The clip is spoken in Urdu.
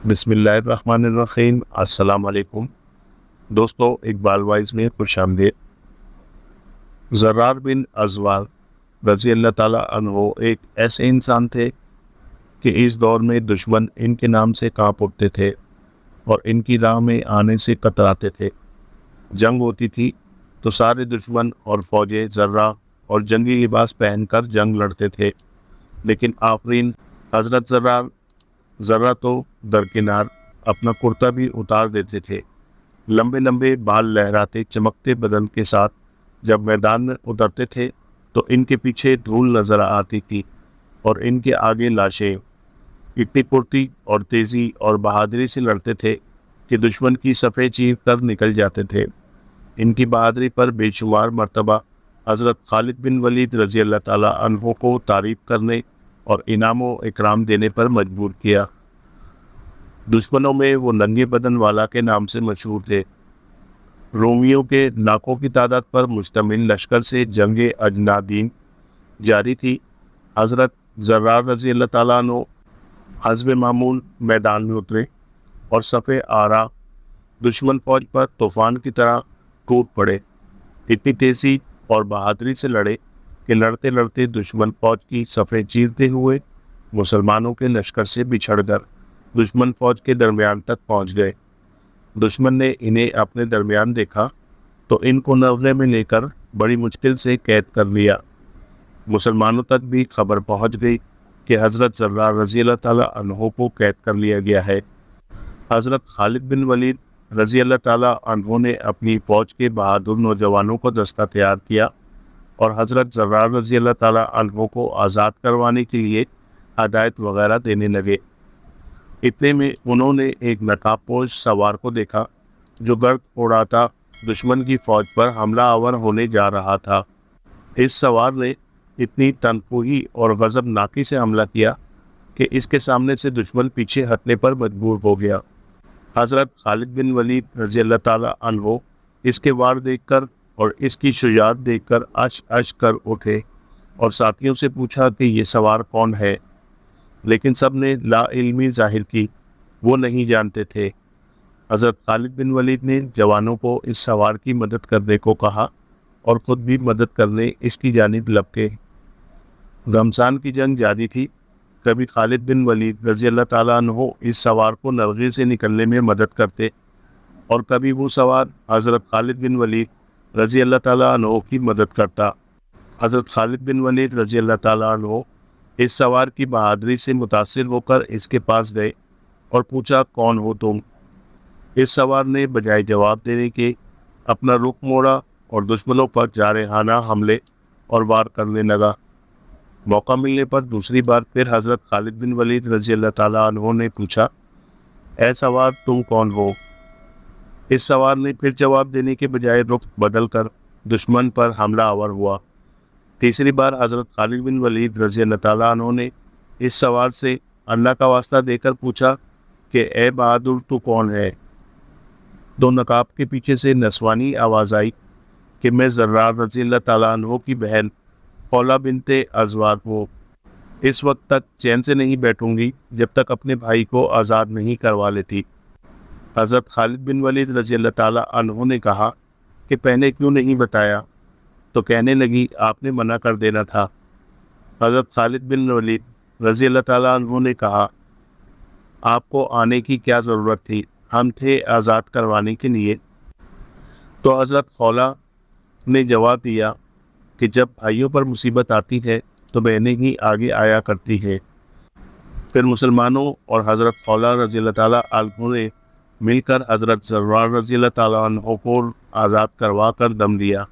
بسم اللہ الرحمن الرحیم۔ السلام علیکم دوستو، اقبال وائز میں خوش آمدید۔ زرار بن ازوار رضی اللہ تعالیٰ عنہ ایک ایسے انسان تھے کہ اس دور میں دشمن ان کے نام سے کانپ اٹھتے تھے اور ان کی راہ میں آنے سے کتراتے تھے۔ جنگ ہوتی تھی تو سارے دشمن اور فوجیں زرہ اور جنگی لباس پہن کر جنگ لڑتے تھے، لیکن آفرین حضرت ذرہ تو درکنار اپنا کرتا بھی اتار دیتے تھے۔ لمبے لمبے بال لہراتے چمکتے بدن کے ساتھ جب میدان میں اترتے تھے تو ان کے پیچھے دھول نظر آتی تھی اور ان کے آگے لاشیں۔ اتنی پھرتی اور تیزی اور بہادری سے لڑتے تھے کہ دشمن کی صفیں چیر کر نکل جاتے تھے۔ ان کی بہادری پر بے شمار مرتبہ حضرت خالد بن ولید رضی اللہ تعالیٰ عنہ کو تعریف کرنے اور انعام و اکرام دینے پر مجبور کیا۔ دشمنوں میں وہ ننگے بدن والا کے نام سے مشہور تھے۔ رومیوں کے لاکھوں کی تعداد پر مشتمل لشکر سے جنگ اجنادین جاری تھی۔ حضرت زرار رضی اللہ تعالیٰ عنہ حسب معمول میدان میں اترے اور صف آرا دشمن فوج پر طوفان کی طرح ٹوٹ پڑے۔ اتنی تیزی اور بہادری سے لڑے کہ لڑتے لڑتے دشمن فوج کی صفیں چیرتے ہوئے مسلمانوں کے لشکر سے بچھڑ کر دشمن فوج کے درمیان تک پہنچ گئے۔ دشمن نے انہیں اپنے درمیان دیکھا تو ان کو نغمے میں لے کر بڑی مشکل سے قید کر لیا۔ مسلمانوں تک بھی خبر پہنچ گئی کہ حضرت زرار رضی اللہ تعالیٰ عنہ کو قید کر لیا گیا ہے۔ حضرت خالد بن ولید رضی اللہ تعالیٰ عنہ نے اپنی فوج کے بہادر نوجوانوں کو دستہ تیار کیا اور حضرت زرار رضی اللہ تعالیٰ عنہ کو آزاد کروانے کے لیے ہدایت وغیرہ دینے لگے۔ اتنے میں انہوں نے ایک نقاب پوش سوار کو دیکھا جو گرد اڑاتا دشمن کی فوج پر حملہ آور ہونے جا رہا تھا۔ اس سوار نے اتنی تنخوہی اور غضبناکی سے حملہ کیا کہ اس کے سامنے سے دشمن پیچھے ہٹنے پر مجبور ہو گیا۔ حضرت خالد بن ولید رضی اللہ تعالیٰ عنہ اس کے وار دیکھ کر اور اس کی شجاعت دیکھ کر اش اش کر اٹھے اور ساتھیوں سے پوچھا کہ یہ سوار کون ہے، لیکن سب نے لا علمی ظاہر کی، وہ نہیں جانتے تھے۔ حضرت خالد بن ولید نے جوانوں کو اس سوار کی مدد کرنے کو کہا اور خود بھی مدد کرنے اس کی جانب لپکے۔ گھمسان کی جنگ جاری تھی۔ کبھی خالد بن ولید رضی اللہ تعالیٰ عنہ اس سوار کو نرغے سے نکلنے میں مدد کرتے اور کبھی وہ سوار حضرت خالد بن ولید رضی اللہ تعالیٰ عنہ کی مدد کرتا۔ حضرت خالد بن ولید رضی اللہ تعالیٰ عنہ اس سوار کی بہادری سے متاثر ہو کر اس کے پاس گئے اور پوچھا، کون ہو تم؟ اس سوار نے بجائے جواب دینے کے اپنا رخ موڑا اور دشمنوں پر جارحانہ حملے اور وار کرنے لگا۔ موقع ملنے پر دوسری بار پھر حضرت خالد بن ولید رضی اللہ تعالیٰ عنہ نے پوچھا، اے سوار تم کون ہو؟ اس سوار نے پھر جواب دینے کے بجائے رخ بدل کر دشمن پر حملہ آور ہوا۔ تیسری بار حضرت خالد بن ولید رضی اللہ تعالیٰ عنہ نے اس سوار سے اللہ کا واسطہ دے کر پوچھا کہ اے بہادر تو کون ہے؟ تو نقاب کے پیچھے سے نسوانی آواز آئی کہ میں زرار رضی اللہ تعالیٰ عنہ کی بہن خولہ بنت ازوار ہوں۔ اس وقت تک چین سے نہیں بیٹھوں گی جب تک اپنے بھائی کو آزاد نہیں کروا لیتی۔ حضرت خالد بن ولید رضی اللہ تعالیٰ عنہ نے کہا کہ پہلے کیوں نہیں بتایا؟ تو کہنے لگی، آپ نے منع کر دینا تھا۔ حضرت خالد بن ولید رضی اللہ تعالیٰ عنہ نے کہا، آپ کو آنے کی کیا ضرورت تھی؟ ہم تھے آزاد کروانے کے لیے۔ تو حضرت خولہ نے جواب دیا کہ جب بھائیوں پر مصیبت آتی ہے تو بہنیں ہی آگے آیا کرتی ہے۔ پھر مسلمانوں اور حضرت خولہ رضی اللہ تعالیٰ عنہ نے مل کر حضرت زرار رضی اللہ تعالیٰ عنہ کو آزاد کروا کر دم دیا۔